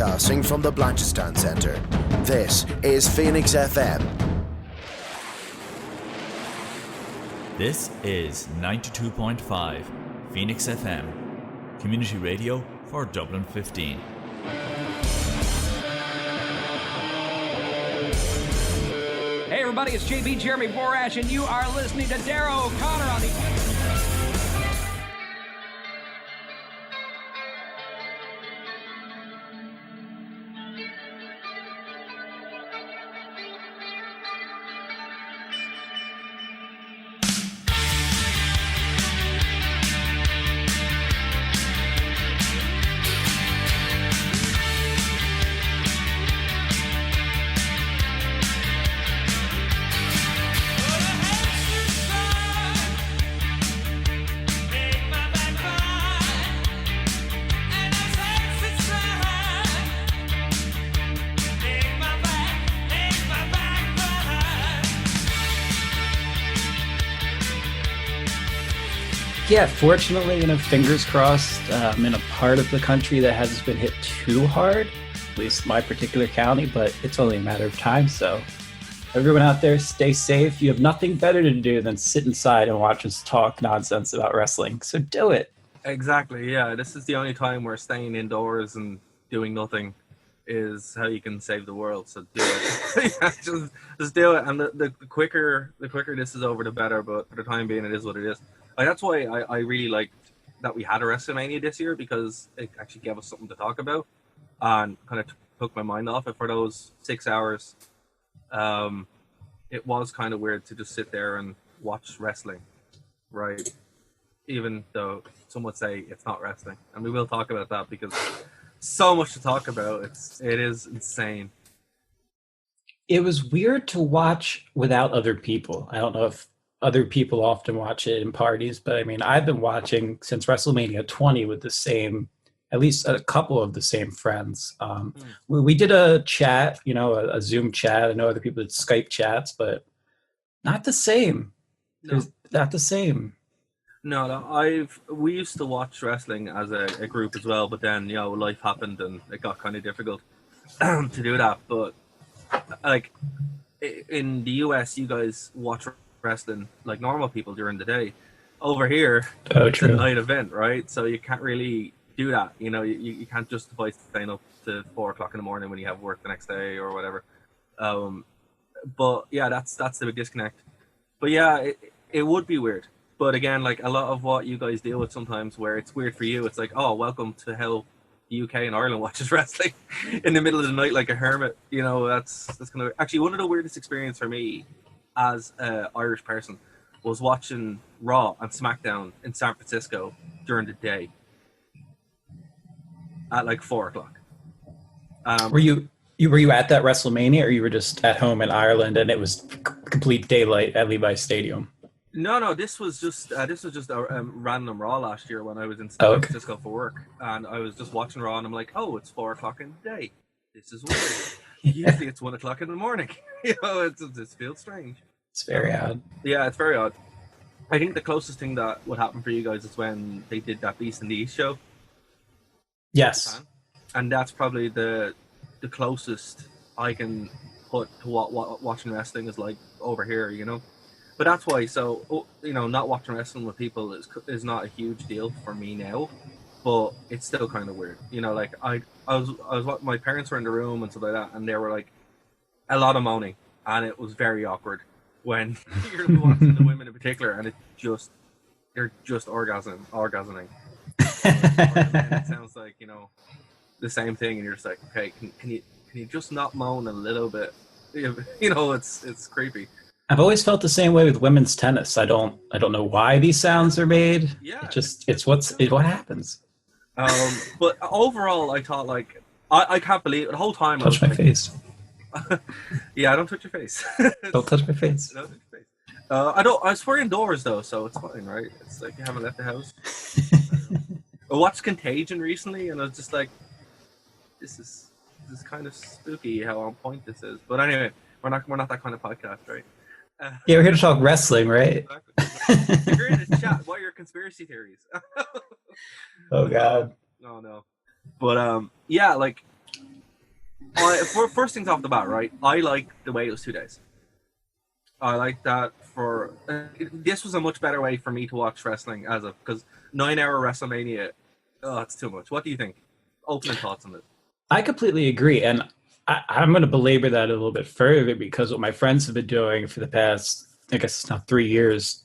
Broadcasting from the Blanchardstown Centre, this is Phoenix FM. This is 92.5 Phoenix FM, community radio for Dublin 15. Hey everybody, it's JB Jeremy Borash, and you are listening to Darrow O'Connor on the... Yeah, fortunately, fingers crossed, I'm in a part of the country that hasn't been hit too hard, at least my particular county, but it's only a matter of time. So everyone out there, stay safe. You have nothing better to do than sit inside and watch us talk nonsense about wrestling. So do it. Exactly, yeah. This is the only time where staying indoors and doing nothing is how you can save the world. So do it. Yeah, just do it. And the quicker this is over, the better. But for the time being, it is what it is. That's why I really liked that we had a Wrestlemania this year, because it actually gave us something to talk about and kind of took my mind off it for those 6 hours. It was kind of weird to just sit there and watch wrestling, right? Even though some would say it's not wrestling. And we will talk about that because so much to talk about. It is insane. It was weird to watch without other people. I don't know if other people often watch it in parties, but I mean, I've been watching since WrestleMania 20 with the same, at least a couple of the same friends. We did a chat, a Zoom chat. I know other people did Skype chats, but not the same. No. Not the same. No, we used to watch wrestling as a group as well, but then, life happened and it got kind of difficult to do that. But like in the US, you guys watch wrestling like normal people during the day. Over here, it's a night event, right? So you can't really do that. You can't justify staying up to 4 o'clock in the morning when you have work the next day or whatever. But yeah, that's the big disconnect. But yeah, it would be weird. But again, like a lot of what you guys deal with sometimes, where it's weird for you, it's like, oh, welcome to hell. The UK and Ireland watches wrestling in the middle of the night like a hermit. That's kind of actually one of the weirdest experiences for me as an Irish person was watching Raw and SmackDown in San Francisco during the day at like 4 o'clock. Were you at that WrestleMania, or you were just at home in Ireland and it was complete daylight at Levi's Stadium? No, this was just a random Raw last year when I was in San Francisco for work, and I was just watching Raw and I'm like, oh, it's 4 o'clock in the day. This is weird. Usually it's 1 o'clock in the morning. It feels strange. It's very odd. Yeah, it's very odd. I think the closest thing that would happen for you guys is when they did that Beast in the East show. Yes. And that's probably the closest I can put to what watching wrestling is like over here, But that's why, not watching wrestling with people is not a huge deal for me now. But it's still kind of weird, Like I was my parents were in the room and stuff like that, and there were like a lot of moaning, and it was very awkward when you're watching the women in particular, and they're just orgasming. It sounds like the same thing, and you're just like, okay, can you just not moan a little bit? It's creepy. I've always felt the same way with women's tennis. I don't know why these sounds are made. Yeah, it's what happens. But overall, I thought I can't believe it. The whole time. Touch my face. Yeah, don't touch your face. Don't touch my face. Don't touch your face. I swear indoors though, so it's fine, right? It's like you haven't left the house. I watched Contagion recently, and I was just like, this is kind of spooky how on point this is. But anyway, we're not that kind of podcast, right? Yeah, we're here to talk wrestling, right? Exactly. You're in this chat. What are your conspiracy theories? Oh God. No. But yeah, like First things off the bat, right? I like the way it was 2 days. I like that this was a much better way for me to watch wrestling because 9 hour WrestleMania, it's too much. What do you think? Opening thoughts on this. I completely agree. And I'm going to belabor that a little bit further because what my friends have been doing for the past, I guess it's now 3 years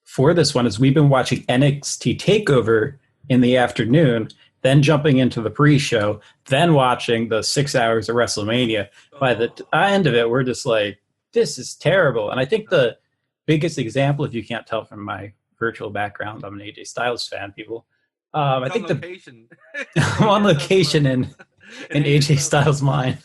for this one is we've been watching NXT TakeOver in the afternoon, then jumping into the pre-show, then watching the 6 hours of WrestleMania. By the end of it, we're just like, this is terrible. And I think the biggest example, if you can't tell from my virtual background, I'm an AJ Styles fan, people. I think location. I'm on location in AJ Styles' mind.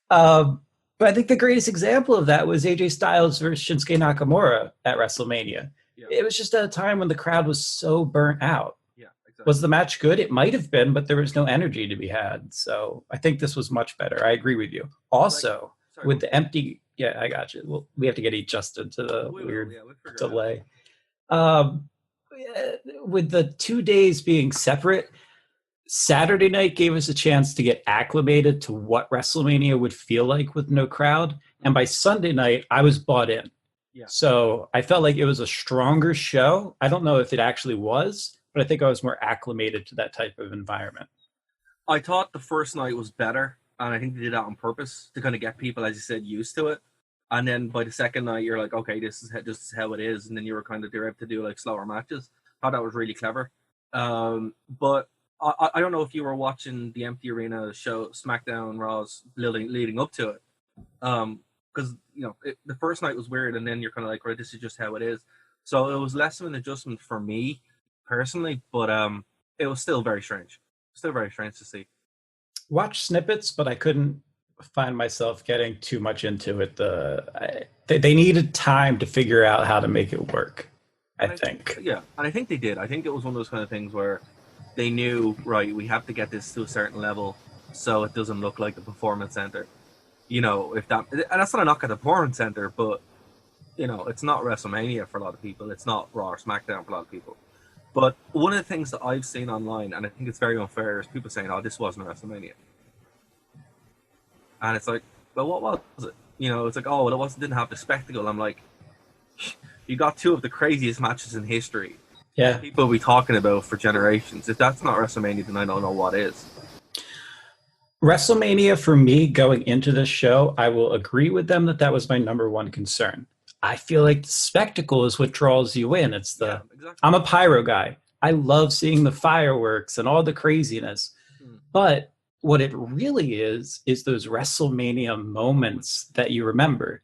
But I think the greatest example of that was AJ Styles versus Shinsuke Nakamura at WrestleMania. Yeah. It was just at a time when the crowd was so burnt out. Yeah, exactly. Was the match good? It might have been, but there was no energy to be had. So I think this was much better. I agree with you. Also, with the empty... Yeah, I got you. Well, we have to get adjusted to the weird delay. With the 2 days being separate, Saturday night gave us a chance to get acclimated to what WrestleMania would feel like with no crowd. And by Sunday night, I was bought in. Yeah. So I felt like it was a stronger show. I don't know if it actually was, but I think I was more acclimated to that type of environment. I thought the first night was better, and I think they did that on purpose to kind of get people, as you said, used to it. And then by the second night, you're like, okay, this is how it is. And then you were kind of direct to do like slower matches. I thought that was really clever. But I don't know if you were watching the empty arena show, SmackDown, Raw's leading up to it. Because, the first night was weird, and then you're kind of like, right, this is just how it is. So it was less of an adjustment for me personally, but it was still very strange. Still very strange to see. Watch snippets, but I couldn't find myself getting too much into it. They needed time to figure out how to make it work, I think. Yeah, and I think they did. I think it was one of those kind of things where they knew, right, we have to get this to a certain level so it doesn't look like the Performance Center. And that's not a knock at the Performance Center, but, it's not WrestleMania for a lot of people. It's not Raw or SmackDown for a lot of people. But one of the things that I've seen online, and I think it's very unfair, is people saying, oh, this wasn't WrestleMania. And it's like, well, what was it? It's like, oh, well, didn't have the spectacle. I'm like, you got two of the craziest matches in history. Yeah. People will be talking about for generations. If that's not WrestleMania, then I don't know what is. WrestleMania, for me, going into this show, I will agree with them that was my number one concern. I feel like the spectacle is what draws you in. It's exactly. I'm a pyro guy. I love seeing the fireworks and all the craziness. But what it really is those WrestleMania moments that you remember.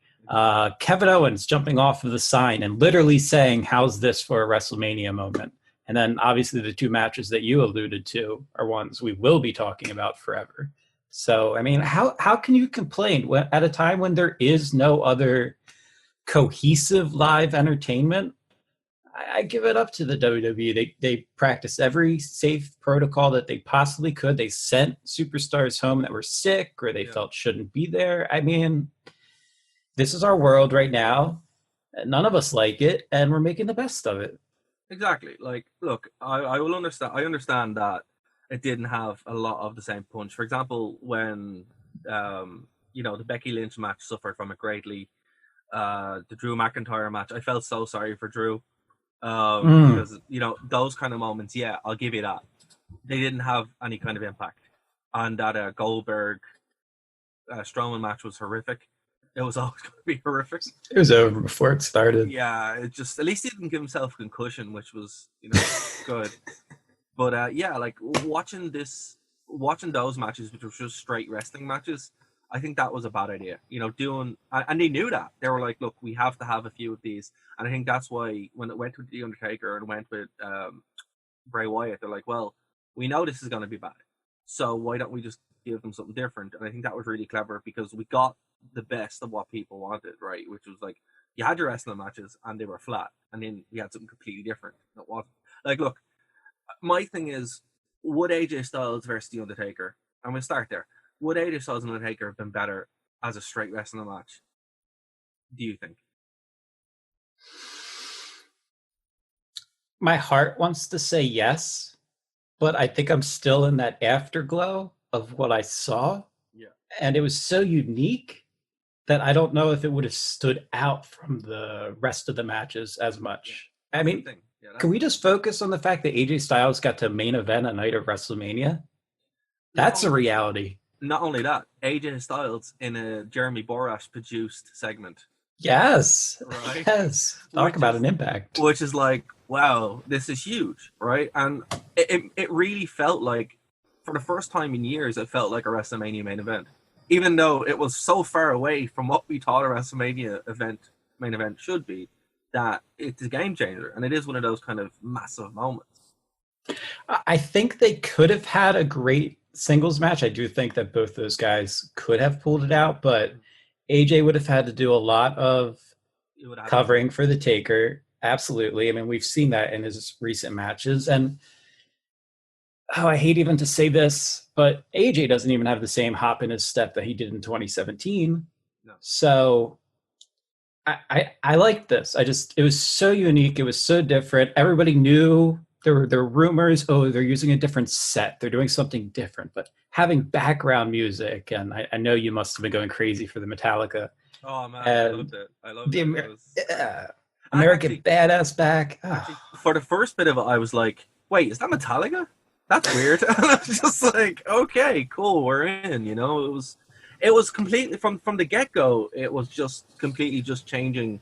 Kevin Owens jumping off of the sign and literally saying, how's this for a WrestleMania moment? And then obviously the two matches that you alluded to are ones we will be talking about forever. So, I mean, how can you complain at a time when there is no other cohesive live entertainment? I give it up to the WWE. They practiced every safe protocol that they possibly could. They sent superstars home that were sick or they felt shouldn't be there. I mean, this is our world right now. None of us like it, and we're making the best of it. Exactly. Like, look, I will understand. I understand that it didn't have a lot of the same punch. For example, when the Becky Lynch match suffered from it greatly, the Drew McIntyre match, I felt so sorry for Drew. Because those kind of moments, I'll give you that. They didn't have any kind of impact. And that Goldberg Strowman match was horrific. It was always going to be horrific. It was over before it started. Yeah, it just, at least he didn't give himself a concussion, which was good. But like watching those matches, which were just straight wrestling matches, I think that was a bad idea. And they knew that. They were like, look, we have to have a few of these. And I think that's why when it went with The Undertaker and went with Bray Wyatt, they're like, well, we know this is going to be bad. So why don't we just give them something different? And I think that was really clever because we got the best of what people wanted, right? Which was like, you had your wrestling matches and they were flat. And then we had something completely different. That wasn't. Like, look, my thing is, would AJ Styles versus The Undertaker, and we'll start there, would AJ Styles and Undertaker have been better as a straight wrestling match? Do you think? My heart wants to say yes, but I think I'm still in that afterglow of what I saw. Yeah. And it was so unique that I don't know if it would have stood out from the rest of the matches as much. Yeah, I mean, can we just focus on the fact that AJ Styles got to main event a night of WrestleMania? That's a reality. Not only that, AJ Styles in a Jeremy Borash produced segment. Yes. Right? Yes. Talk about an impact. Which is like, wow, this is huge, right? And it really felt like, for the first time in years, it felt like a WrestleMania main event. Even though it was so far away from what we thought a WrestleMania main event should be, that it's a game changer. And it is one of those kind of massive moments. I think they could have had a great singles match. I do think that both those guys could have pulled it out, but AJ would have had to do a lot of covering for the Taker. Absolutely. I mean, we've seen that in his recent matches. And I hate even to say this, but AJ doesn't even have the same hop in his step that he did in 2017. No. So I like this. It was so unique. It was so different. Everybody knew there were rumors, oh, they're using a different set. They're doing something different, but having background music, and I know you must have been going crazy for the Metallica. Oh man, I loved it. I loved it. American Badass back. Actually, for the first bit of it, I was like, wait, is that Metallica? That's weird. And I was just like, okay, cool, we're in, you know. It was completely from the get-go, it was just completely just changing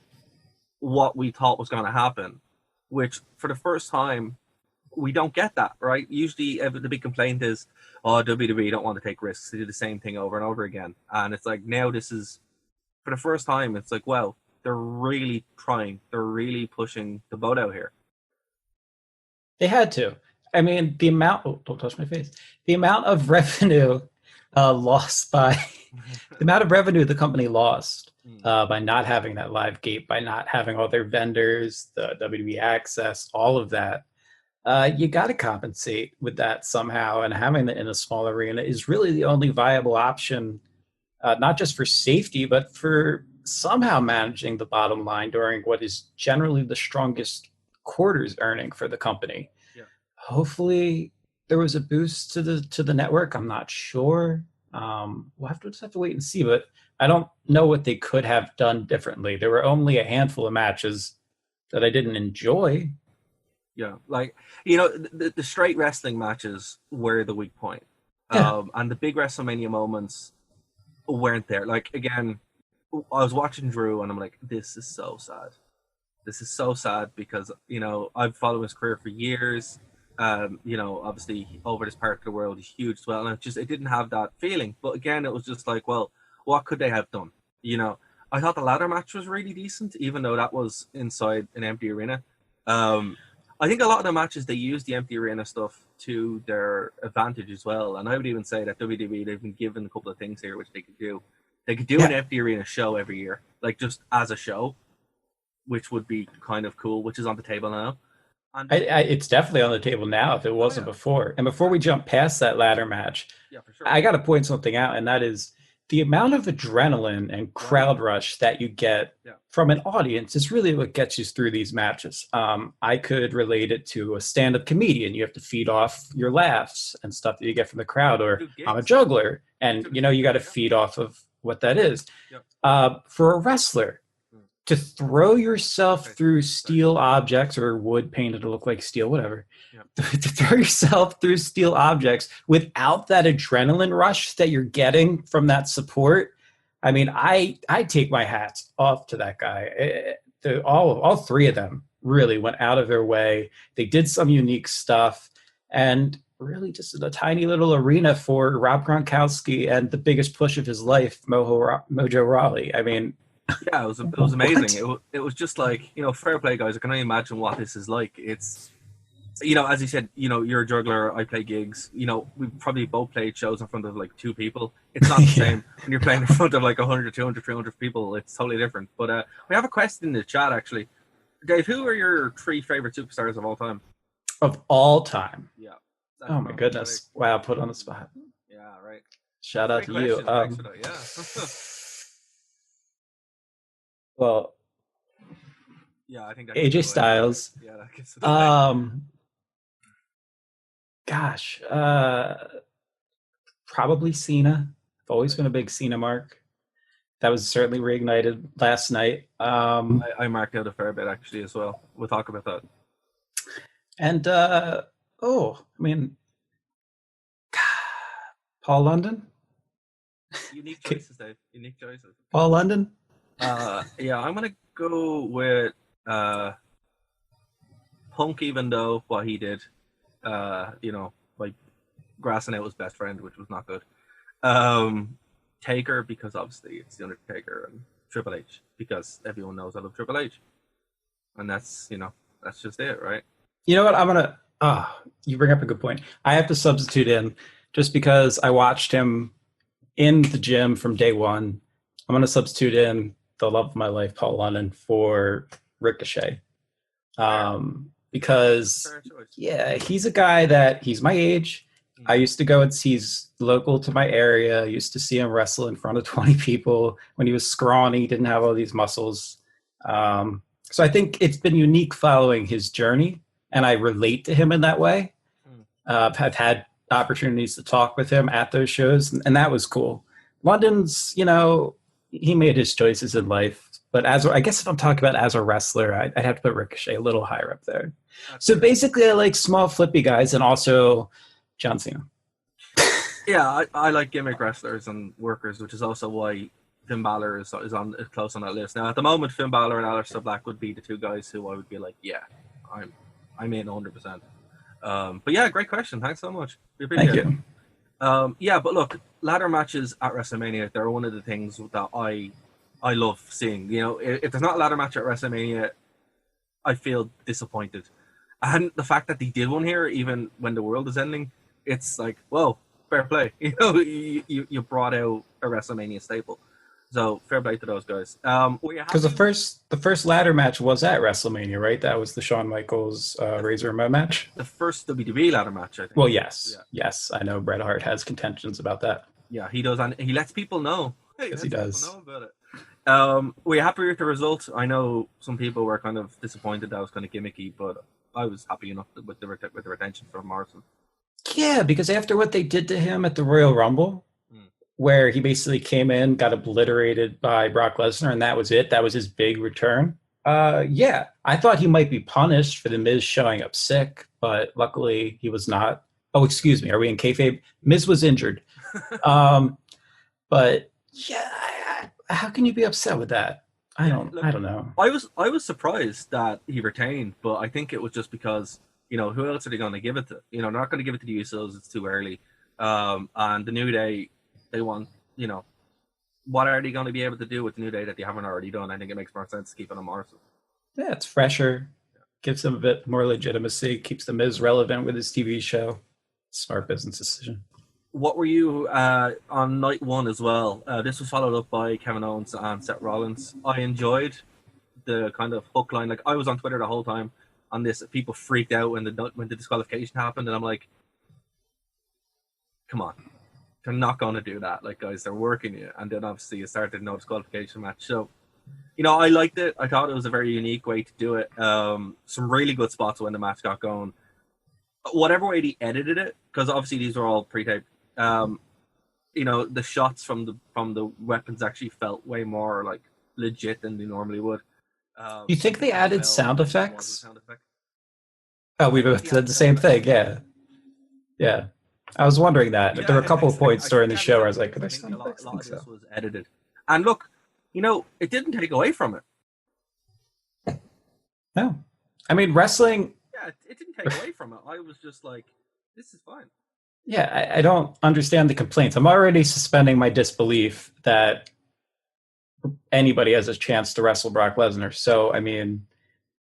what we thought was going to happen, which for the first time we don't get that, right? Usually the big complaint is, oh, WWE don't want to take risks. They do the same thing over and over again. And it's like, now this is, for the first time, it's like, well, they're really trying. They're really pushing the boat out here. They had to. I mean, the amount, don't touch my face. The amount of revenue lost by, the amount of revenue the company lost by not having that live gate, by not having all their vendors, the WWE access, all of that. You got to compensate with that somehow, and having it in a small arena is really the only viable option, not just for safety, but for somehow managing the bottom line during what is generally the strongest quarters earning for the company. Yeah. Hopefully there was a boost to the network. I'm not sure. We'll just have to wait and see, but I don't know what they could have done differently. There were only a handful of matches that I didn't enjoy. Yeah, like, you know, the straight wrestling matches were the weak point. Yeah. And the big WrestleMania moments weren't there. Like, again, I was watching Drew and I'm like, this is so sad. This is so sad because, you know, I've followed his career for years. You know, obviously over this part of the world he's huge as well. And it didn't have that feeling. But again, it was just like, well, what could they have done? You know, I thought the ladder match was really decent, even though that was inside an empty arena. I think a lot of the matches, they use the empty arena stuff to their advantage as well. And I would even say that WWE, they've been given a couple of things here which they could do. They could do an empty arena show every year, like just as a show, which would be kind of cool, which is on the table now. And It's definitely on the table now if it wasn't before. And before we jump past that ladder match, for sure. I got to point something out, and that is the amount of adrenaline and crowd rush that you get from an audience is really what gets you through these matches. I could relate it to a stand-up comedian. You have to feed off your laughs and stuff that you get from the crowd, or I'm a juggler, and you know you got to feed off of what that is. For a wrestler, to throw yourself through steel objects or wood painted to look like steel, whatever, to throw yourself through steel objects without that adrenaline rush that you're getting from that support. I mean, I take my hats off to that guy. All three of them really went out of their way. They did some unique stuff, and really just a tiny little arena for Rob Gronkowski and the biggest push of his life, Mojo Rawley. I mean, yeah, it was amazing. It was just like, you know, fair play, guys. I can only imagine what this is like. It's, you know, as you said, you know, you're a juggler, I play gigs. You know, we probably both played shows in front of like 2 people. It's not the same when you're playing in front of like 100, 200, 300 people. It's totally different. But we have a question in the chat, actually. Dave, who are your 3 favorite superstars of all time? Of all time? Yeah. Oh my goodness. Wow, put on the spot. Yeah, right. Shout out to you. Thanks for that. Yeah. Well, yeah, I think AJ Styles. Yeah, that gets Gosh, Probably Cena. I've always been a big Cena mark. That was certainly reignited last night. I marked out a fair bit actually as well. We'll talk about that. And Paul London. Unique choices, Dave. Unique choices. Paul London. Yeah, I'm gonna go with Punk, even though what he did, like grassing out his best friend, which was not good. Taker, because obviously it's the Undertaker, and Triple H, because everyone knows I love Triple H, and that's just it, right? You know what? I'm gonna. You bring up a good point. I have to substitute in just because I watched him in the gym from day one. I'm gonna substitute in the love of my life, Paul London, for Ricochet. Because he's a guy that he's my age. I used to go and he's local to my area. I used to see him wrestle in front of 20 people when he was scrawny, didn't have all these muscles. So I think it's been unique following his journey, and I relate to him in that way. I've had opportunities to talk with him at those shows, and that was cool. London's, he made his choices in life, but I guess if I'm talking about as a wrestler, I'd have to put Ricochet a little higher up there. So basically, I like small, flippy guys, and also John Cena. Yeah, I like gimmick wrestlers and workers, which is also why Finn Balor is close on that list. Now, at the moment, Finn Balor and Aleister Black would be the two guys who I would be like, yeah, I'm in 100%. But yeah, great question. Thanks so much. Thank you. Yeah, but look, ladder matches at WrestleMania, they're one of the things that I love seeing. If there's not a ladder match at WrestleMania, I feel disappointed. And the fact that they did one here, even when the world is ending, it's like, whoa, fair play. You brought out a WrestleMania staple. So fair play to those guys. Because the first ladder match was at WrestleMania, right? That was the Shawn Michaels Razor Ramon match. The first WWE ladder match, I think. Well, yes, yes, I know Bret Hart has contentions about that. Yeah, he does, and he lets people know. Yes, he does. Know about it. Were you happy with the result? I know some people were kind of disappointed that was kind of gimmicky, but I was happy enough with the retention from Morrison. Yeah, because after what they did to him at the Royal Rumble, where he basically came in, got obliterated by Brock Lesnar, and that was it. That was his big return. Yeah, I thought he might be punished for the Miz showing up sick, but luckily he was not. Oh, excuse me. Are we in kayfabe? Miz was injured. But yeah, how can you be upset with that? I don't know. I was surprised that he retained, but I think it was just because, who else are they going to give it to? They're not going to give it to the Usos. It's too early. And the New Day, they want, what are they going to be able to do with the New Day that they haven't already done? I think it makes more sense to keep it on Morrison. Yeah, it's fresher. Gives him a bit more legitimacy. Keeps the Miz relevant with his TV show. Smart business decision. What were you on night one as well? This was followed up by Kevin Owens and Seth Rollins. I enjoyed the kind of hook line. Like, I was on Twitter the whole time on this. People freaked out when the disqualification happened, and I'm like, come on, they're not going to do that. Like, guys, they're working you. And then obviously you started no disqualification match. So, I liked it. I thought it was a very unique way to do it. Some really good spots when the match got going. Whatever way they edited it, because obviously these were all pre-taped. The shots from the weapons actually felt way more like legit than they normally would. You think they added sound effects? Oh, we both said the same thing. Yeah. I was wondering that. There were a couple of points during the show where I was like, could I sound effects? A lot of this was edited. And look, it didn't take away from it. No. I mean, wrestling... Yeah, it didn't take away from it. I was just like, this is fine. Yeah, I don't understand the complaints. I'm already suspending my disbelief that anybody has a chance to wrestle Brock Lesnar. So, I mean,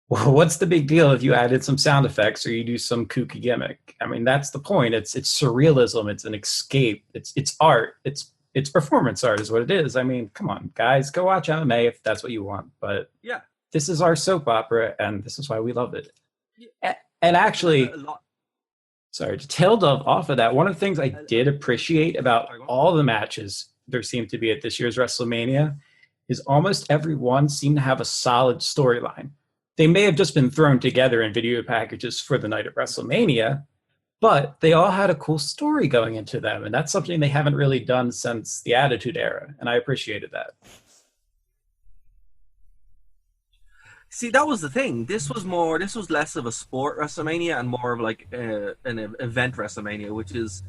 what's the big deal if you added some sound effects or you do some kooky gimmick? I mean, that's the point. It's surrealism. It's an escape. It's art. It's performance art is what it is. I mean, come on, guys, go watch MMA if that's what you want. But yeah, this is our soap opera, and this is why we love it. Yeah. And actually... Sorry, to tail off of that, one of the things I did appreciate about all the matches there seemed to be at this year's WrestleMania is almost every one seemed to have a solid storyline. They may have just been thrown together in video packages for the night of WrestleMania, but they all had a cool story going into them, and that's something they haven't really done since the Attitude Era, and I appreciated that. See, that was the thing. This was less of a sport WrestleMania and more of like an event WrestleMania, which is,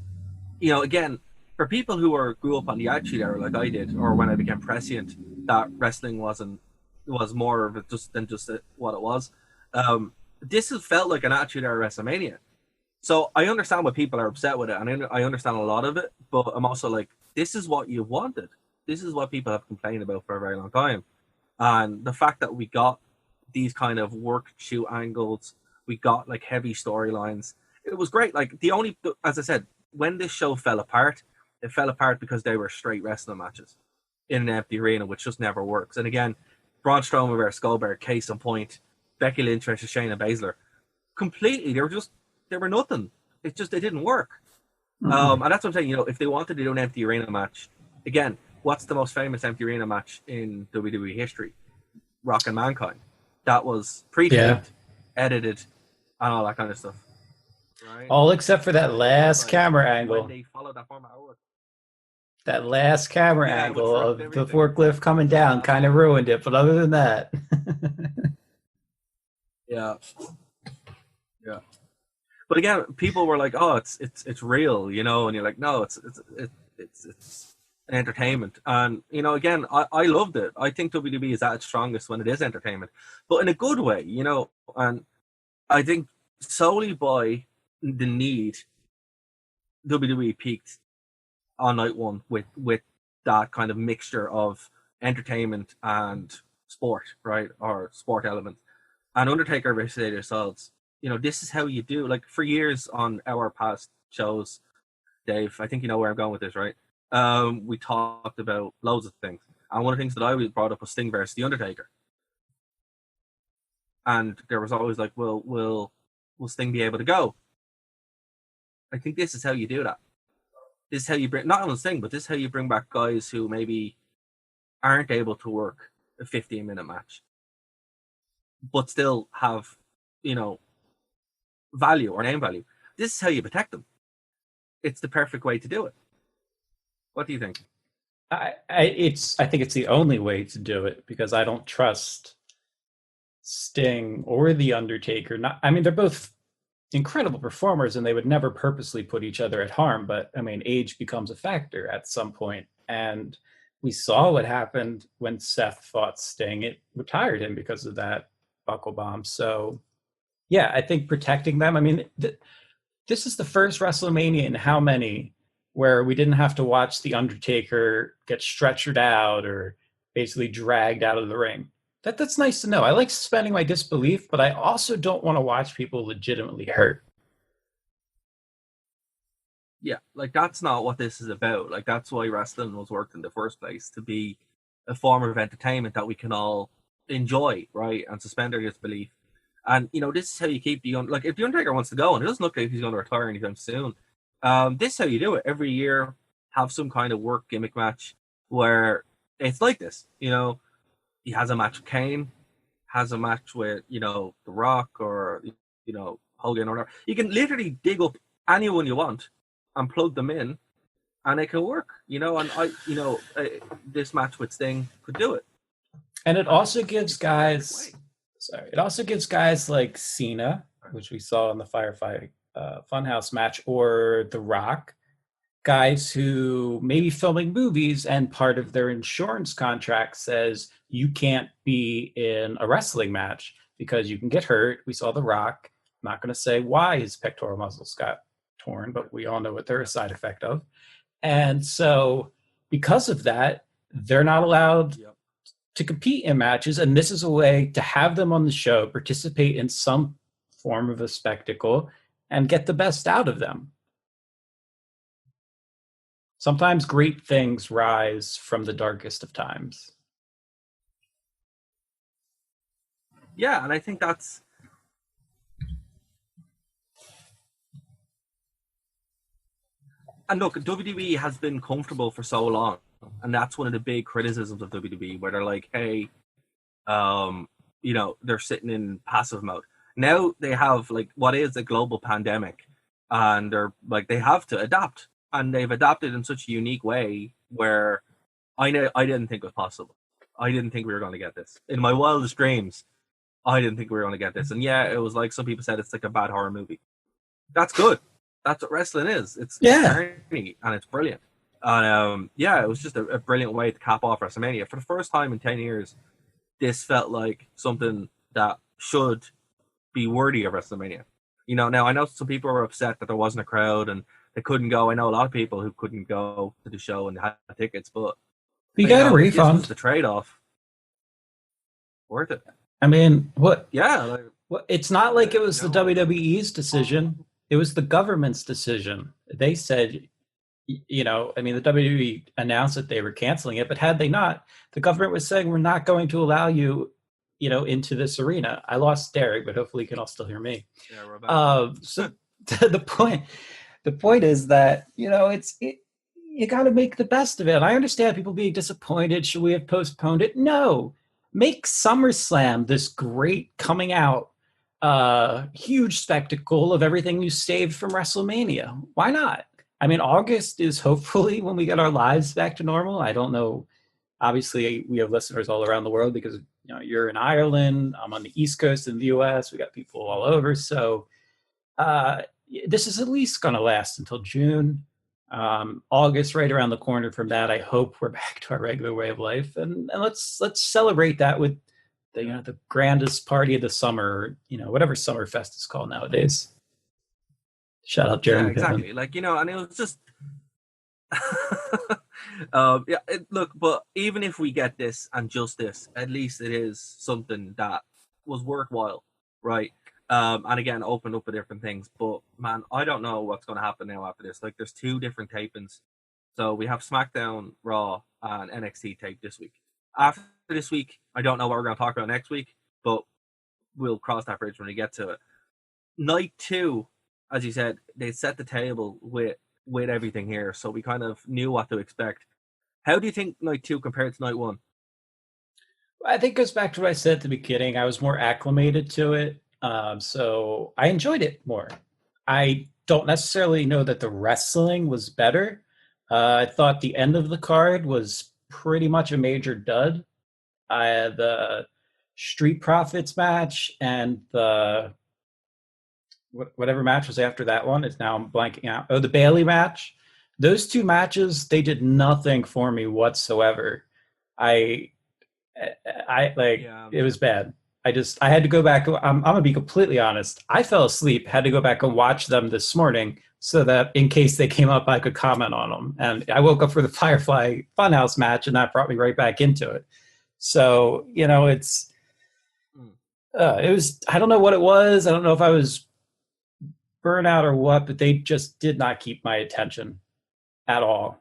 again, for people who grew up on the Attitude Era like I did, or when I became prescient, that wrestling was more of what it was. This has felt like an Attitude Era WrestleMania. So I understand why people are upset with it, and I understand a lot of it, but I'm also like, this is what you wanted. This is what people have complained about for a very long time. And the fact that we got these kind of work shoot angles, we got like heavy storylines, it was great. Like as I said, when this show fell apart, it fell apart because they were straight wrestling matches in an empty arena, which just never works. And again, Braun Strowman versus Goldberg, case in point, Becky Lynch versus Shayna Baszler, completely, they were nothing. It didn't work. And that's what I'm saying, if they wanted to do an empty arena match, again, what's the most famous empty arena match in WWE history? Rock and Mankind. That was pre-taped, edited, and all that kind of stuff. Right? All except for that last camera angle. They followed that format over. That last camera angle of the forklift coming down kind of ruined it, but other than that. Yeah. But again, people were like, "Oh, it's real," and you're like, "No, it's an entertainment." And again, I loved it. I think WWE is at its strongest when it is entertainment, but in a good way, And I think solely by the need, WWE peaked on night one with that kind of mixture of entertainment and sport, right, or sport elements. And Undertaker versus AJ Styles, this is how you do. Like for years on our past shows, Dave, I think you know where I'm going with this, right? We talked about loads of things, and one of the things that I always brought up was Sting versus The Undertaker. And there was always like, well, will Sting be able to go? I think this is how you do that. This is how you bring, not only Sting, but this is how you bring back guys who maybe aren't able to work a 15-minute match, but still have, value or name value. This is how you protect them. It's the perfect way to do it. What do you think? I think it's the only way to do it, because I don't trust Sting or The Undertaker. They're both incredible performers and they would never purposely put each other at harm, but age becomes a factor at some point. And we saw what happened when Seth fought Sting. It retired him because of that buckle bomb. So yeah, I think protecting them. This is the first WrestleMania in how many where we didn't have to watch The Undertaker get stretchered out or basically dragged out of the ring. That's nice to know. I like suspending my disbelief, but I also don't want to watch people legitimately hurt. Yeah, like that's not what this is about. Like that's why wrestling was worked in the first place, to be a form of entertainment that we can all enjoy, right? And suspend our disbelief. And this is how you keep like if The Undertaker wants to go, and it doesn't look like he's going to retire anytime soon, this is how you do it. Every year, have some kind of work gimmick match where it's like this. He has a match with Kane, has a match with, The Rock or, Hogan or whatever. You can literally dig up anyone you want and plug them in and it can work, and this match with Sting could do it. And it also gives guys like Cena, which we saw in the Firefly Funhouse match, or The Rock, guys who may be filming movies and part of their insurance contract says you can't be in a wrestling match because you can get hurt. We saw The Rock. I'm not going to say why his pectoral muscles got torn, but we all know what they're a side effect of. And so because of that, they're not allowed to compete in matches. And this is a way to have them on the show, participate in some form of a spectacle, and get the best out of them. Sometimes great things rise from the darkest of times. Yeah, and I think that's... And look, WWE has been comfortable for so long, and that's one of the big criticisms of WWE, where they're like, hey, they're sitting in passive mode. Now they have, like, what is a global pandemic, and they're like, they have to adapt, and they've adapted in such a unique way where I didn't think it was possible. I didn't think we were going to get this in my wildest dreams. I didn't think we were going to get this, and yeah, it was like some people said, it's like a bad horror movie. That's good. That's what wrestling is. It's journey, and it's brilliant. And it was just a brilliant way to cap off WrestleMania. For the first time in 10 years, this felt like something that should be worthy of WrestleMania. You know, now I know some people were upset that there wasn't a crowd and they couldn't go. I know a lot of people who couldn't go to the show and had tickets, but you got a refund. This was the trade-off. Worth it. I mean, what? Yeah. It's not like it was the WWE's decision. It was the government's decision. They said, you know, I mean, the WWE announced that they were canceling it, but had they not, the government was saying, we're not going to allow you, you know, into this arena. I lost Derek, but hopefully you can all still hear me. Yeah, we're back. So the point is that, you know, you got to make the best of it. And I understand people being disappointed. Should we have postponed it? No. Make SummerSlam this great coming out, huge spectacle of everything you saved from WrestleMania. Why not? I mean, August is hopefully when we get our lives back to normal. I don't know. Obviously, we have listeners all around the world because, you know, you're in Ireland. I'm on the East Coast in the U.S. We got people all over. So this is at least going to last until June. August, right around the corner from that. I hope we're back to our regular way of life, and let's celebrate that with the grandest party of the summer. You know, whatever Summerfest is called nowadays. Shout out Jeremy. Yeah, exactly. Pittman. Like, you know, and it was just look, but even if we get this and just this, at least it is something that was worthwhile, right? And again, opened up with different things. But man, I don't know what's going to happen now after this. Like, there's 2 different tapings. So we have SmackDown, Raw, and NXT tape this week. After this week, I don't know what we're going to talk about next week, but we'll cross that bridge when we get to it. Night 2, as you said, they set the table with everything here, so we kind of knew what to expect. How do you think night 2 compared to night 1? I think it goes back to what I said at the beginning. I was more acclimated to it. So I enjoyed it more. I don't necessarily know that the wrestling was better. I thought the end of the card was pretty much a major dud. The Street Profits match and the whatever match was after that one is now I'm blanking out. Oh, the Bailey match. Those 2 matches, they did nothing for me whatsoever. It was bad. I had to go back. I'm going to be completely honest. I fell asleep, had to go back and watch them this morning so that in case they came up, I could comment on them. And I woke up for the Firefly Funhouse match, and that brought me right back into it. So, you know, it was, I don't know what it was. I don't know if I was burnout or what, but they just did not keep my attention at all.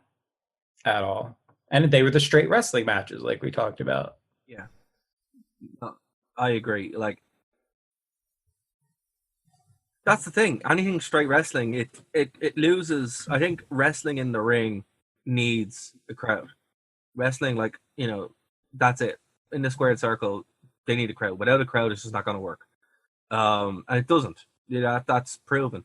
And they were the straight wrestling matches like we talked about. Yeah. I agree. Like, that's the thing. Anything straight wrestling, it loses. I think wrestling in the ring needs a crowd. Wrestling, like, you know, that's it. In the squared circle, they need a crowd. Without a crowd, it's just not going to work. And it doesn't. That's proven.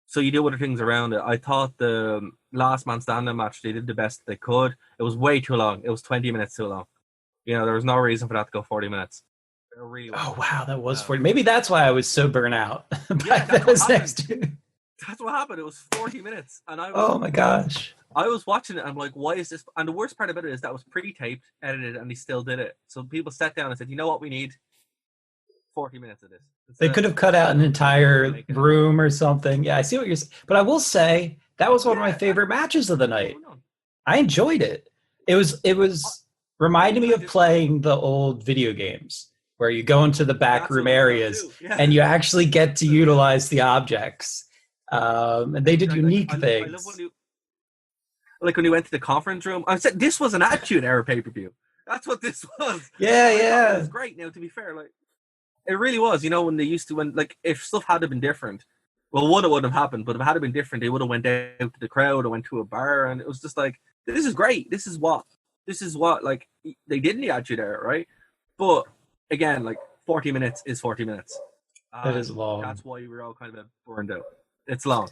So you do other things around it. I thought the last man standing match, they did the best they could. It was way too long. It was 20 minutes too long. You know, there was no reason for that to go 40 minutes. Really, oh wow, that was 40. Maybe that's why I was so burnt out. Yeah, that's what happened. It was 40 minutes, and oh my gosh, I was watching it. And I'm like, why is this? And the worst part about it is that was pre-taped, edited, and they still did it. So people sat down and said, you know what, we need 40 minutes of this. They could have cut out an entire room or something. Yeah, I see what you're saying. But I will say that was one of my favorite matches of the night. I enjoyed it. It was reminded me of playing the old video games where you go into the back room areas and you actually get to utilize the objects. And they did unique things. I love when you went to the conference room. I said this was an Attitude Era pay-per-view. That's what this was. Yeah. It was great. Now, to be fair, like, it really was. You know, when if stuff had been different, well, one, it wouldn't have happened. But if it had been different, they would have went out to the crowd or went to a bar, and it was just like, this is great. This is what like they did in the Attitude Era, right? But again, like 40 minutes is 40 minutes. That is long. That's why we were all kind of burned out. It's long,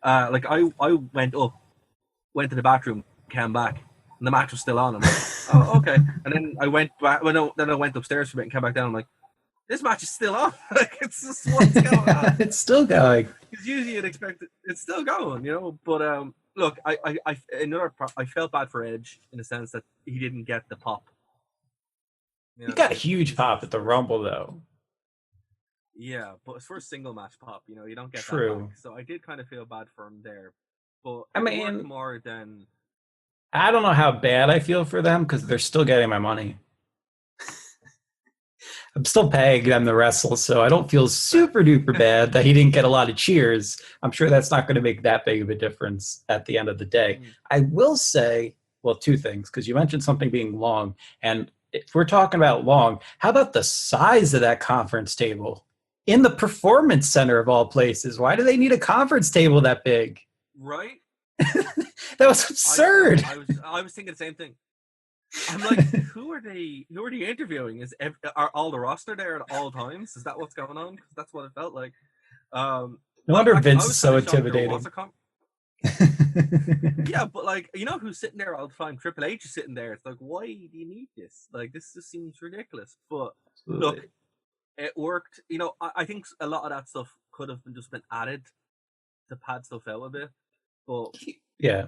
Like I went to the bathroom, came back, and the match was still on. I'm like, oh, okay. And then I went back. Then I went upstairs for a bit and came back down. I'm like, this match is still on. Like, it's just what's going on. It's still going. Because usually you'd expect it's still going, But look, I felt bad for Edge in the sense that he didn't get the pop. He got a huge pop at the Rumble, though. Yeah, but it's for a single match pop, you don't get True. that back. So I did kind of feel bad for him there. But I mean, more than I don't know how bad I feel for them because they're still getting my money. I'm still paying them to wrestle, so I don't feel super duper bad that he didn't get a lot of cheers. I'm sure that's not going to make that big of a difference at the end of the day. I will say, well, two things, because you mentioned something being long. And if we're talking about long, how about the size of that conference table? In the Performance Center of all places. Why do they need a conference table that big? Right? That was absurd. I was thinking the same thing. I'm like, who are they interviewing? Are all the roster there at all times? Is that what's going on? Because that's what it felt like. No wonder Vince is so intimidating. Yeah, but like, who's sitting there all the time? Triple H is sitting there. It's like, why do you need this? Like, this just seems ridiculous. But look, it worked. I think a lot of that stuff could have just been added to pad stuff out a bit. But yeah,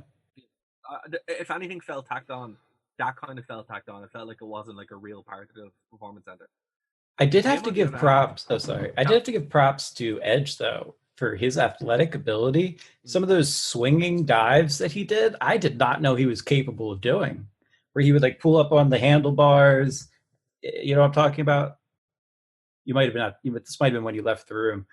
if anything felt tacked on, that kind of felt tacked on. It felt like it wasn't like a real part of the Performance Center. I did have to give props. Oh, sorry. I did have to give props to Edge, though, for his athletic ability. Some of those swinging dives that he did, I did not know he was capable of doing. Where he would like pull up on the handlebars. You know what I'm talking about? You might have been not. This might have been when you left the room.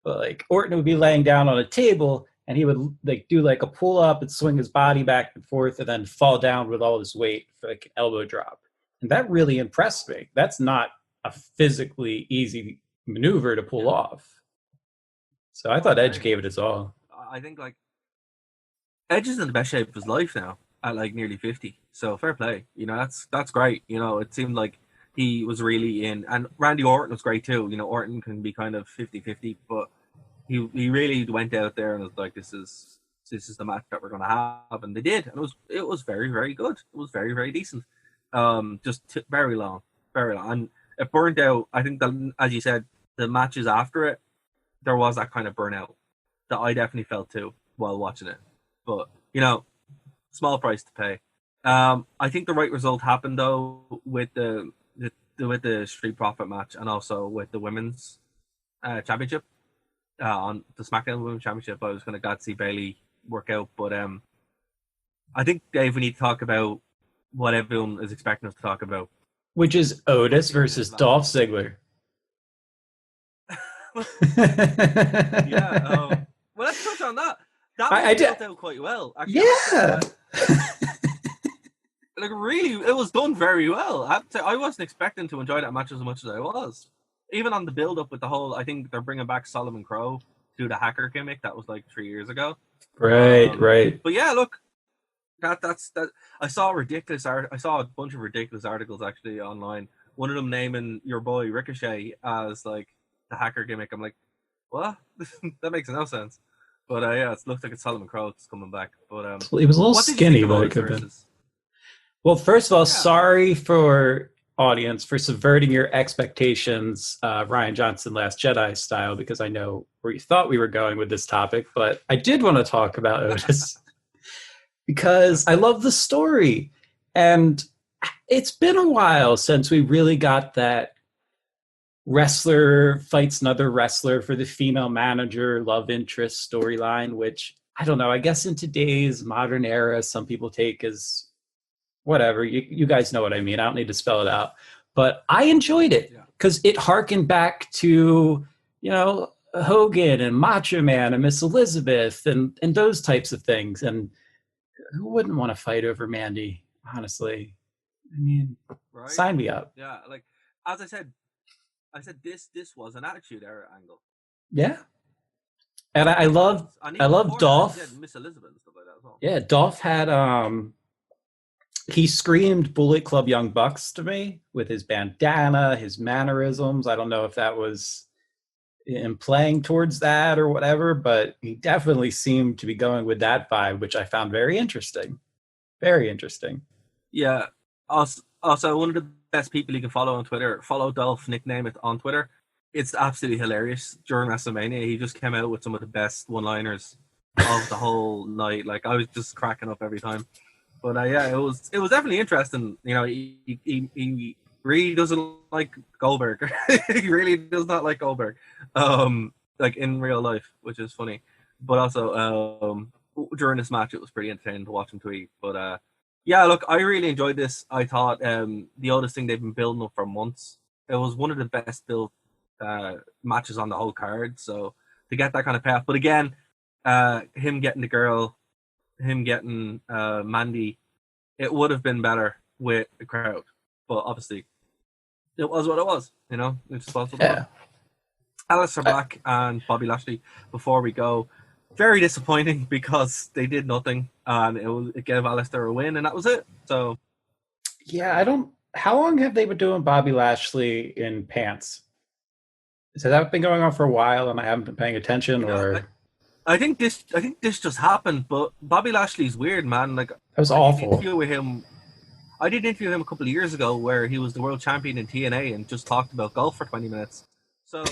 But like Orton would be laying down on a table, and he would like do like a pull up and swing his body back and forth, and then fall down with all his weight for like an elbow drop. And that really impressed me. That's not a physically easy maneuver to pull off. So I thought Edge gave it his all. I think like Edge is in the best shape of his life now at like nearly 50. So fair play. That's great. It seemed like he was really in, and Randy Orton was great too. Orton can be kind of 50-50, but he really went out there and was like, this is the match that we're going to have, and they did, and it was very, very good. It was very, very decent. Very long, and it burned out. I think that, as you said, the matches after it, there was that kind of burnout that I definitely felt too while watching it. But small price to pay. I think the right result happened though with the Street Profit match, and also with the women's championship. On the SmackDown Women's Championship, I was kind of glad to see Bayley work out, but I think, Dave, we need to talk about what everyone is expecting us to talk about, which is Otis versus Dolph Ziggler. Yeah. Well, let's touch on that. That built out quite well. Actually, yeah. Like, really, it was done very well. I wasn't expecting to enjoy that match as much as I was. Even on the build-up with the whole, I think they're bringing back Solomon Crowe to do the hacker gimmick. That was like 3 years ago. Right. But yeah, look, that's that. I saw a bunch of ridiculous articles actually online. One of them naming your boy Ricochet as like the hacker gimmick. I'm like, what? That makes no sense. But yeah, it looks like it's Solomon Crowe that's coming back. But he was a little skinny, but it could have been. Well, first of all, sorry for audience for subverting your expectations, Ryan Johnson Last Jedi style, because I know where you thought we were going with this topic, but I did want to talk about Otis because I love the story, and it's been a while since we really got that wrestler fights another wrestler for the female manager love interest storyline, which I don't know, I guess in today's modern era some people take as whatever, you guys know what I mean. I don't need to spell it out. But I enjoyed it because it harkened back to, Hogan and Macho Man and Miss Elizabeth and those types of things. And who wouldn't want to fight over Mandy, honestly? I mean, sign me up. Yeah, like, as I said this was an Attitude Era angle. Yeah. And I love Dolph. Yeah, Miss Elizabeth and stuff like that as well. Yeah, Dolph had he screamed Bullet Club Young Bucks to me with his bandana, his mannerisms. I don't know if that was and playing towards that or whatever, but he definitely seemed to be going with that vibe, which I found very interesting. Very interesting. Yeah. Also, one of the best people you can follow on Twitter, follow Dolph, nickname it on Twitter. It's absolutely hilarious. During WrestleMania, he just came out with some of the best one-liners of the whole night. Like, I was just cracking up every time. But yeah, it was definitely interesting. You know, he really doesn't like Goldberg. He really does not like Goldberg, like in real life, which is funny. But also, during this match, it was pretty entertaining to watch him tweet. But yeah, look, I really enjoyed this. I thought the oldest thing they've been building up for months. It was one of the best built matches on the whole card. So to get that kind of payoff, but again, him getting the girl, him getting Mandy, it would have been better with the crowd. But obviously, it was what it was. You know, it's just what it was. Alistair Black and Bobby Lashley. Before we go, very disappointing because they did nothing, and it gave Alistair a win, and that was it. So, yeah, I don't. How long have they been doing Bobby Lashley in pants? Has that been going on for a while, and I haven't been paying attention, or? I think this just happened, but Bobby Lashley's weird, man. Like, that was awful. I did interview him a couple of years ago where he was the world champion in TNA and just talked about golf for 20 minutes. So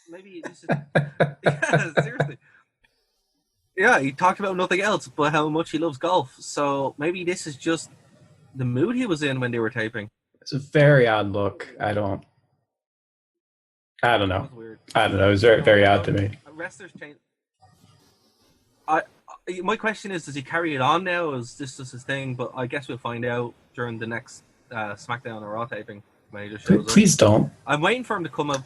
maybe this is yeah, seriously. Yeah, he talked about nothing else but how much he loves golf. So maybe this is just the mood he was in when they were taping. It's a very odd look. I don't know. I don't know. It was very, very odd to me. Wrestlers change. My question is, does he carry it on now? Or is this just his thing? But I guess we'll find out during the next SmackDown or Raw taping when he just shows Please up. don't. I'm waiting for him to come up.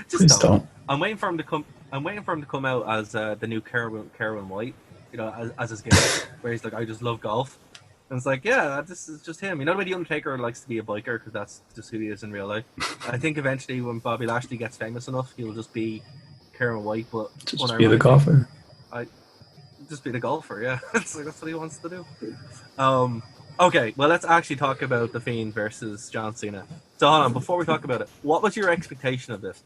Please don't. I'm waiting for him to come out as the new Kerwin White, you know, as his gimmick, where he's like, I just love golf, and it's like, yeah, this is just him. You know the way the Undertaker likes to be a biker because that's just who he is in real life. I think eventually when Bobby Lashley gets famous enough, he'll just be Kerwin White, but just be the golfer. Just be the golfer, yeah. That's what he wants to do. Okay, well, let's actually talk about The Fiend versus John Cena. So hold on, before we talk about it, what was your expectation of this?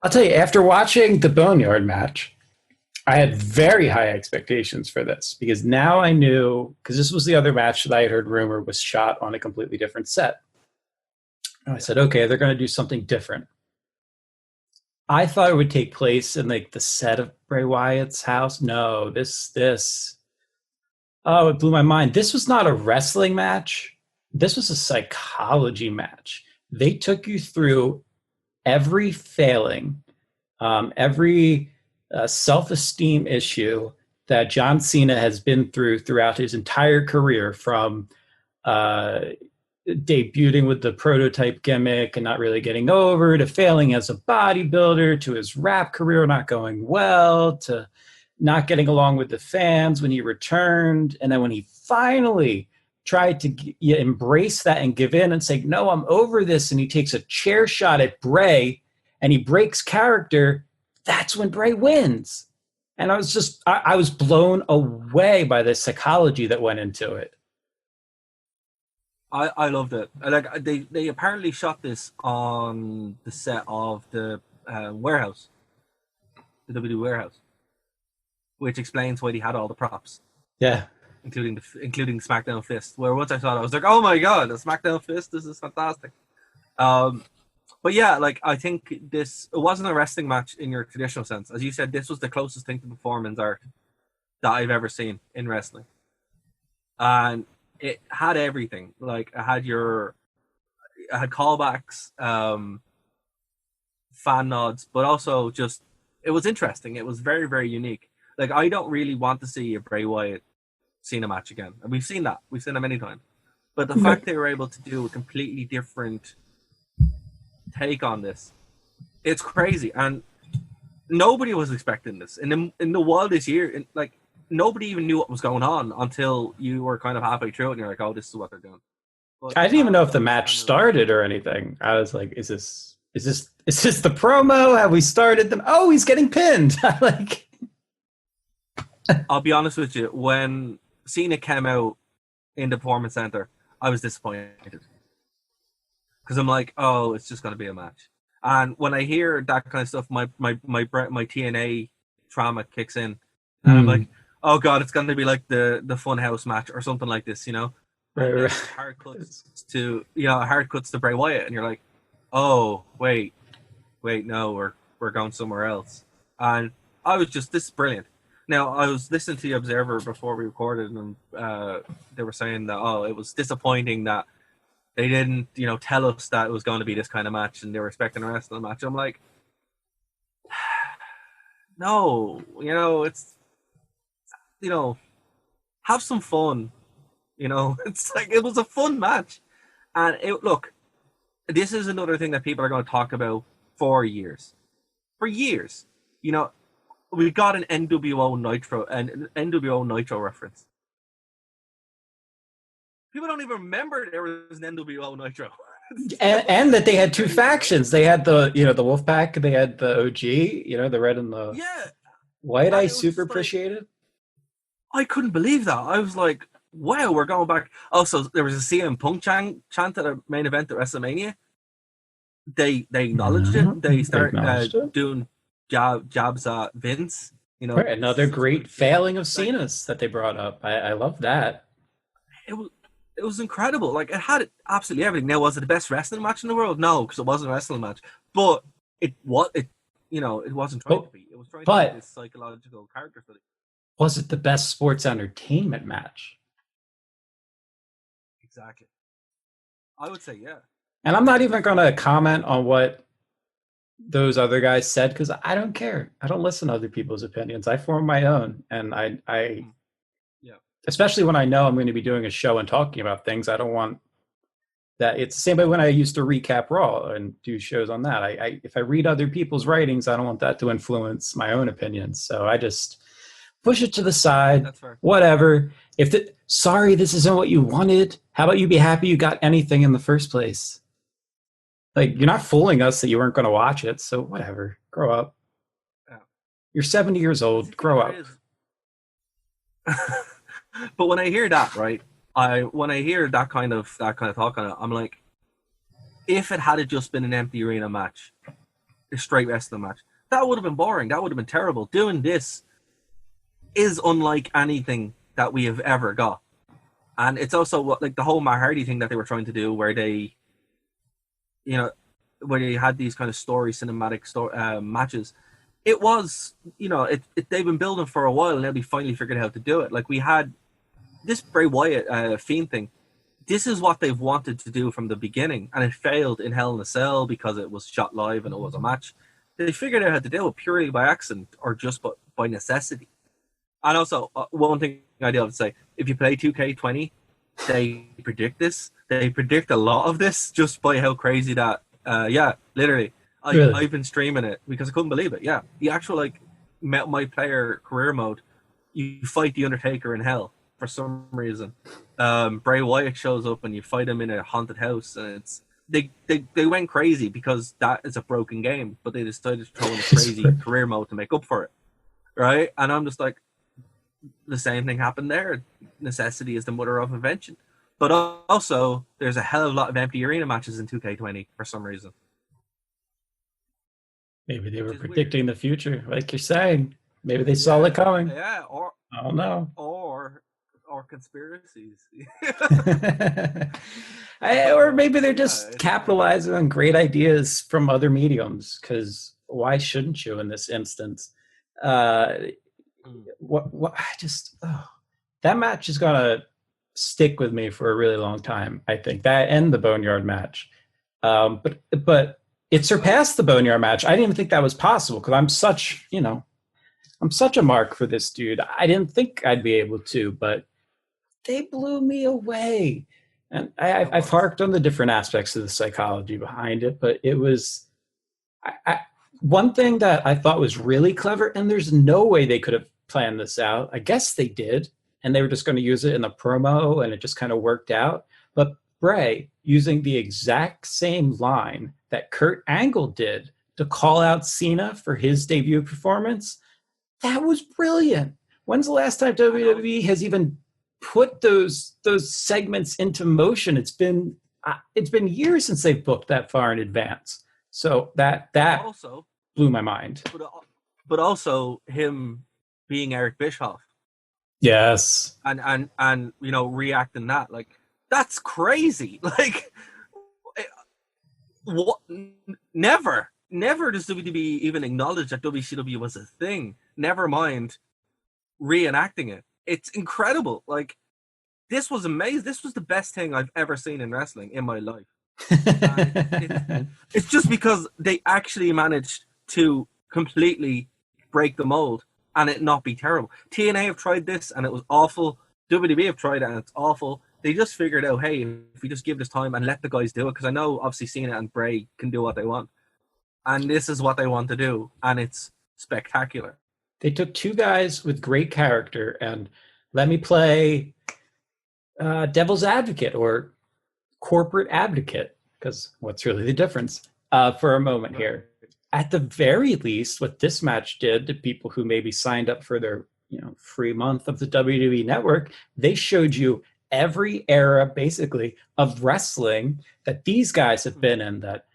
I'll tell you, after watching the Boneyard match, I had very high expectations for this because now I knew, because this was the other match that I had heard rumor was shot on a completely different set. And I said, okay, they're going to do something different. I thought it would take place in like the set of Bray Wyatt's house. No, this. Oh, it blew my mind. This was not a wrestling match. This was a psychology match. They took you through every failing, every self-esteem issue that John Cena has been throughout his entire career, from debuting with the prototype gimmick and not really getting over, to failing as a bodybuilder, to his rap career not going well, to not getting along with the fans when he returned. And then when he finally tried to embrace that and give in and say, no, I'm over this, and he takes a chair shot at Bray and he breaks character, that's when Bray wins. And I was blown away by the psychology that went into it. I loved it. Like, they apparently shot this on the set of the warehouse, the WWE warehouse, which explains why they had all the props. Yeah, including SmackDown Fist. Where once I saw it, I was like, oh my god, the SmackDown Fist! This is fantastic. But yeah, like, I think it wasn't a wrestling match in your traditional sense. As you said, this was the closest thing to performance art that I've ever seen in wrestling, and it had everything. Like, it had callbacks, fan nods, but also just, it was interesting. It was very, very unique. Like, I don't really want to see a Bray Wyatt Cena match again. And we've seen that many times. But the fact they were able to do a completely different take on this, it's crazy. And nobody was expecting this. In the wildest year, like, nobody even knew what was going on until you were kind of halfway through it and you're like, oh, this is what they're doing. But I didn't even know if the match started or anything. I was like, is this the promo? Have we started them? Oh, he's getting pinned. Like, I'll be honest with you, when Cena came out in the Performance Center, I was disappointed. Because I'm like, oh, it's just going to be a match. And when I hear that kind of stuff, my TNA trauma kicks in, and I'm like, oh god, it's going to be like the Funhouse match or something like this, you know. And Right. hard cuts to Bray Wyatt, and you're like, oh wait, no, we're going somewhere else. And I was just, this is brilliant. Now, I was listening to the Observer before we recorded, and they were saying that, it was disappointing that they didn't, tell us that it was going to be this kind of match, and they were expecting a wrestling match. I'm like, no, it's, have some fun. It's like, it was a fun match. And look, this is another thing that people are going to talk about for years. For years. We got an NWO Nitro reference. People don't even remember there was an NWO Nitro. and that they had two factions. They had the Wolfpack, they had the OG, the red and the white. I super appreciated. I couldn't believe that. I was like, wow, we're going back. Also, there was a CM Punk chant at the main event at WrestleMania. They acknowledged it. They started doing jabs at Vince. Right, another great failing of Cena's that they brought up. I love that. It was incredible. Like, it had absolutely everything. Now, was it the best wrestling match in the world? No, because it wasn't a wrestling match. But it wasn't trying to be. It was trying to be this psychological character study. Was it the best sports entertainment match? Exactly. I would say, yeah. And I'm not even going to comment on what those other guys said, because I don't care. I don't listen to other people's opinions. I form my own. And I especially when I know I'm going to be doing a show and talking about things, I don't want that. It's the same way when I used to recap Raw and do shows on that. If I read other people's writings, I don't want that to influence my own opinions. So I just push it to the side. That's fair. Whatever. Sorry, this isn't what you wanted. How about you be happy you got anything in the first place? Like, you're not fooling us that you weren't going to watch it. So whatever. Grow up. Yeah. You're 70 years old. Grow up. But when I hear that, right, when I hear that kind of talk on it, I'm like, if it had just been an empty arena match, a straight wrestling match, that would have been boring. That would have been terrible. Doing this is unlike anything that we have ever got. And it's also like the whole Matt Hardy thing that they were trying to do, where they, where they had these kind of cinematic matches. It was, they've been building for a while, and they finally figured out how to do it. Like, we had this Bray Wyatt Fiend thing. This is what they've wanted to do from the beginning, and it failed in Hell in a Cell because it was shot live and it was a match. They figured out how to do it purely by accident or just by necessity. And also, one thing I do have to say, if you play 2K20, they predict this. They predict a lot of this just by how crazy that, literally. Really? I've been streaming it because I couldn't believe it. Yeah, the actual my player career mode, you fight the Undertaker in hell for some reason. Bray Wyatt shows up and you fight him in a haunted house, and it's they went crazy because that is a broken game, but they decided to throw in a crazy career mode to make up for it, right? And I'm just like, the same thing happened there. Necessity is the mother of invention. But also, there's a hell of a lot of empty arena matches in 2K20 for some reason. Maybe they were predicting the future, like you're saying. Maybe they saw it coming. Yeah, I don't know. Or conspiracies. Or maybe they're just capitalizing on great ideas from other mediums, because why shouldn't you in this instance? That match is going to stick with me for a really long time, I think. That and the Boneyard match. But it surpassed the Boneyard match. I didn't even think that was possible, because I'm such a mark for this dude. I didn't think I'd be able to, but they blew me away. And I've harked on the different aspects of the psychology behind it, but it was one thing that I thought was really clever, and there's no way they could have planned this out. I guess they did, and they were just going to use it in the promo, and it just kind of worked out. But Bray using the exact same line that Kurt Angle did to call out Cena for his debut performance, that was brilliant. When's the last time WWE has even put those segments into motion? It's been years since they've booked that far in advance. So that Also, blew my mind. but also him being Eric Bischoff Yes. and reacting that, like, that's crazy. Like, what? Never does WWE even acknowledge that WCW was a thing. Never mind reenacting it. It's incredible. Like, this was amazing. This was the best thing I've ever seen in wrestling in my life. It's just because they actually managed to completely break the mold and it not be terrible. TNA have tried this and it was awful. WWE have tried it and it's awful. They just figured out, hey, if we just give this time and let the guys do it, because I know obviously Cena and Bray can do what they want, and this is what they want to do, and it's spectacular. They took two guys with great character and let me play devil's advocate or corporate advocate, because what's really the difference, for a moment here. At the very least, what this match did to people who maybe signed up for their free month of the WWE Network, they showed you every era basically of wrestling that these guys have been in, that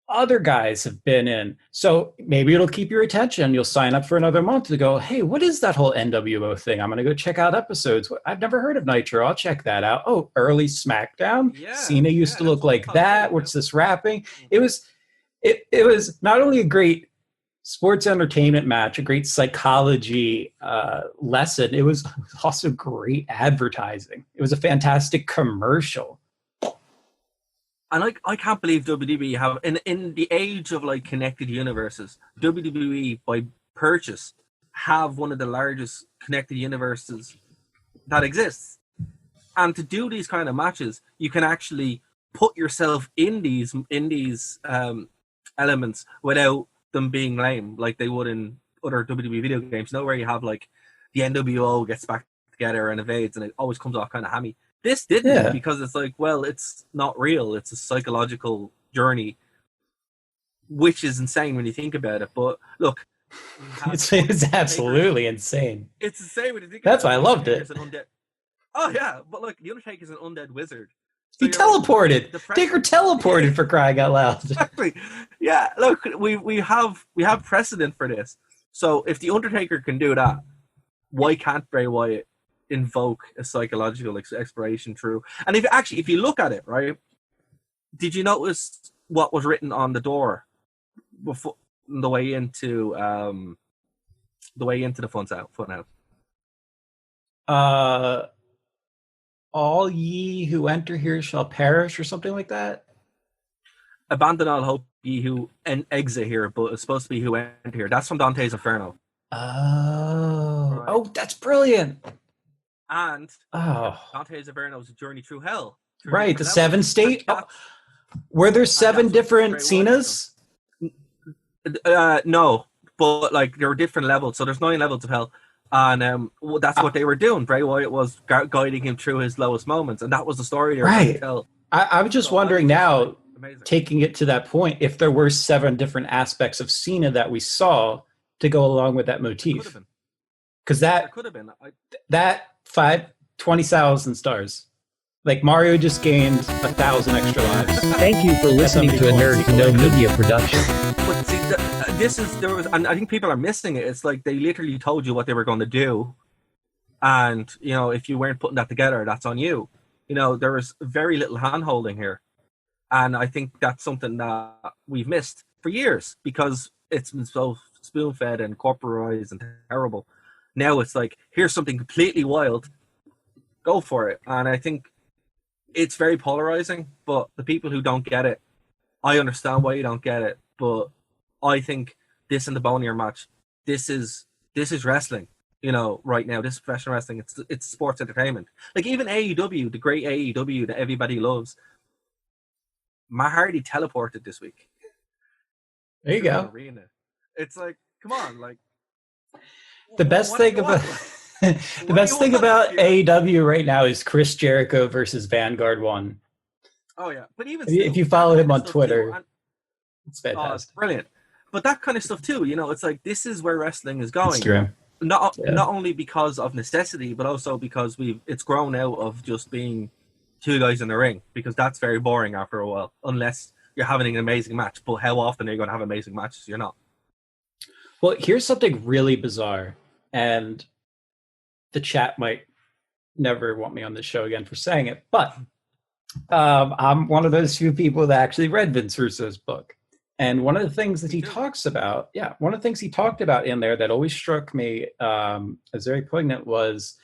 other guys have been in. So maybe it'll keep your attention. You'll sign up for another month to go, hey, what is that whole NWO thing? I'm going to go check out episodes. I've never heard of Nitro. I'll check that out. Oh, early SmackDown. Yeah, Cena used to look like that. What's this rapping? It was not only a great sports entertainment match, a great psychology lesson, it was also great advertising. It was a fantastic commercial. And I can't believe WWE have, in the age of like connected universes, WWE by purchase have one of the largest connected universes that exists. And to do these kind of matches, you can actually put yourself in these elements without them being lame, like they would in other WWE video games. Where you have like the NWO gets back together and evades, and it always comes off kind of hammy. This didn't, because it's like, well, it's not real. It's a psychological journey, which is insane when you think about it. But look, it's absolutely insane. It's insane when you think That's about it. why I loved it. Oh yeah, but look, the Undertaker's an undead wizard. So he teleported. Taker teleported, for crying out loud. Exactly. Yeah, look, we have precedent for this. So if the Undertaker can do that, why can't Bray Wyatt invoke a psychological exploration through? And if you look at it, right, did you notice what was written on the door before the way into the funhouse? All ye who enter here shall perish, or something like that. Abandon all hope, ye who exit here, but it's supposed to be who enter here. That's from Dante's Inferno. Oh, right. Oh, that's brilliant. And Dante's Inferno is a journey through hell. Right, the seven state. Were there seven different Cenas? No, but like there were different levels. So there's 9 levels of hell. And that's what they were doing. Bray Wyatt was guiding him through his lowest moments, and that was the story they were trying to tell. I was just wondering now, taking it to that point, if there were 7 different aspects of Cena that we saw to go along with that motif. Because that could have been. That 20,000 stars. Like Mario just gained 1,000 extra lives. Thank you for listening to a Nerd to Know Media production. But see, and I think people are missing it. It's like they literally told you what they were going to do, and if you weren't putting that together, that's on you. There was very little hand-holding here, and I think that's something that we've missed for years because it's been so spoon-fed and corporatized and terrible. Now it's like, here's something completely wild, go for it. And I think it's very polarizing, but the people who don't get it, I understand why you don't get it, but I think this and the Bonnier match, this is wrestling, right now. This is professional wrestling. It's sports entertainment. Like even AEW, the great AEW that everybody loves, Matt Hardy teleported this week. There you go. Arena. It's like, come on, like the best thing about AEW right now is Chris Jericho versus Vanguard 1. Oh yeah, but even if you follow him on Twitter, it's fantastic. Brilliant. But that kind of stuff too, it's like this is where wrestling is going. It's true. Not only because of necessity, but also because it's grown out of just being 2 guys in the ring, because that's very boring after a while, unless you're having an amazing match. But how often are you going to have amazing matches? You're not. Well, here's something really bizarre, and the chat might never want me on this show again for saying it, but I'm one of those few people that actually read Vince Russo's book. And one of the things that he talks about, one of the things he talked about in there that always struck me as very poignant was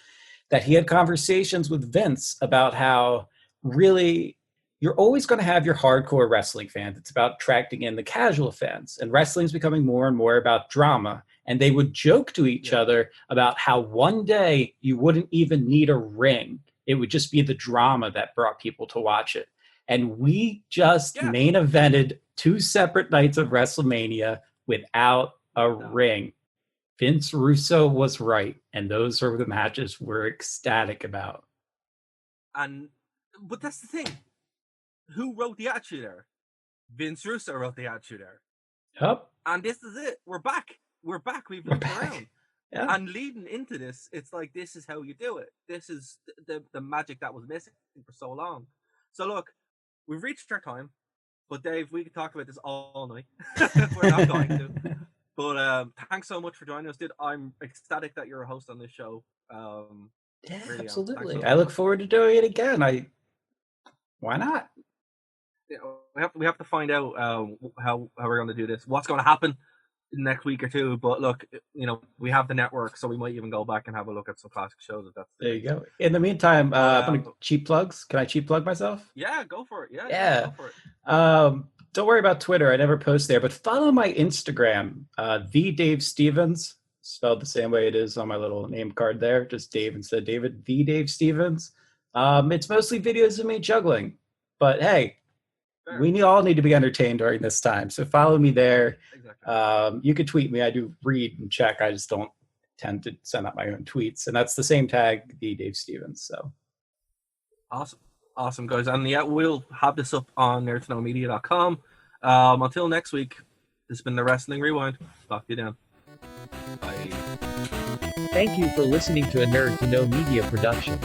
that he had conversations with Vince about how really you're always going to have your hardcore wrestling fans. It's about attracting in the casual fans. And wrestling's becoming more and more about drama. And they would joke to each other about how one day you wouldn't even need a ring. It would just be the drama that brought people to watch it. And we just main evented 2 separate nights of WrestleMania without a ring. Vince Russo was right. And those are the matches we're ecstatic about. But that's the thing. Who wrote the Attitude Era? Vince Russo wrote the Attitude Era. Yep. And this is it. We're back. We've looked around. Yeah. And leading into this, it's like, this is how you do it. This is the magic that was missing for so long. So look, we've reached our time, but Dave, we could talk about this all night. We're not going to. But thanks so much for joining us, dude. I'm ecstatic that you're a host on this show. Really absolutely. So I look forward to doing it again. Why not? We have to find out how we're going to do this. What's going to happen next week or two, but look, we have the network, so we might even go back and have a look at some classic shows. There you go. In the meantime, I'm gonna cheap plugs. Can I cheap plug myself? Yeah, go for it. Yeah. Go for it. Don't worry about Twitter. I never post there, but follow my Instagram, the Dave Stevens, spelled the same way it is on my little name card there. Just Dave instead of David. The Dave Stevens. It's mostly videos of me juggling, but hey. Fair. We all need to be entertained during this time, so follow me there. Exactly. You could tweet me. I do read and check. I just don't tend to send out my own tweets, and that's the same tag, the Dave Stevens. So awesome, guys, and we'll have this up on nerdtoknowmedia.com. Until next week, this has been the Wrestling Rewind. Talk to you then. Bye. Thank you for listening to a Nerd to Know Media production.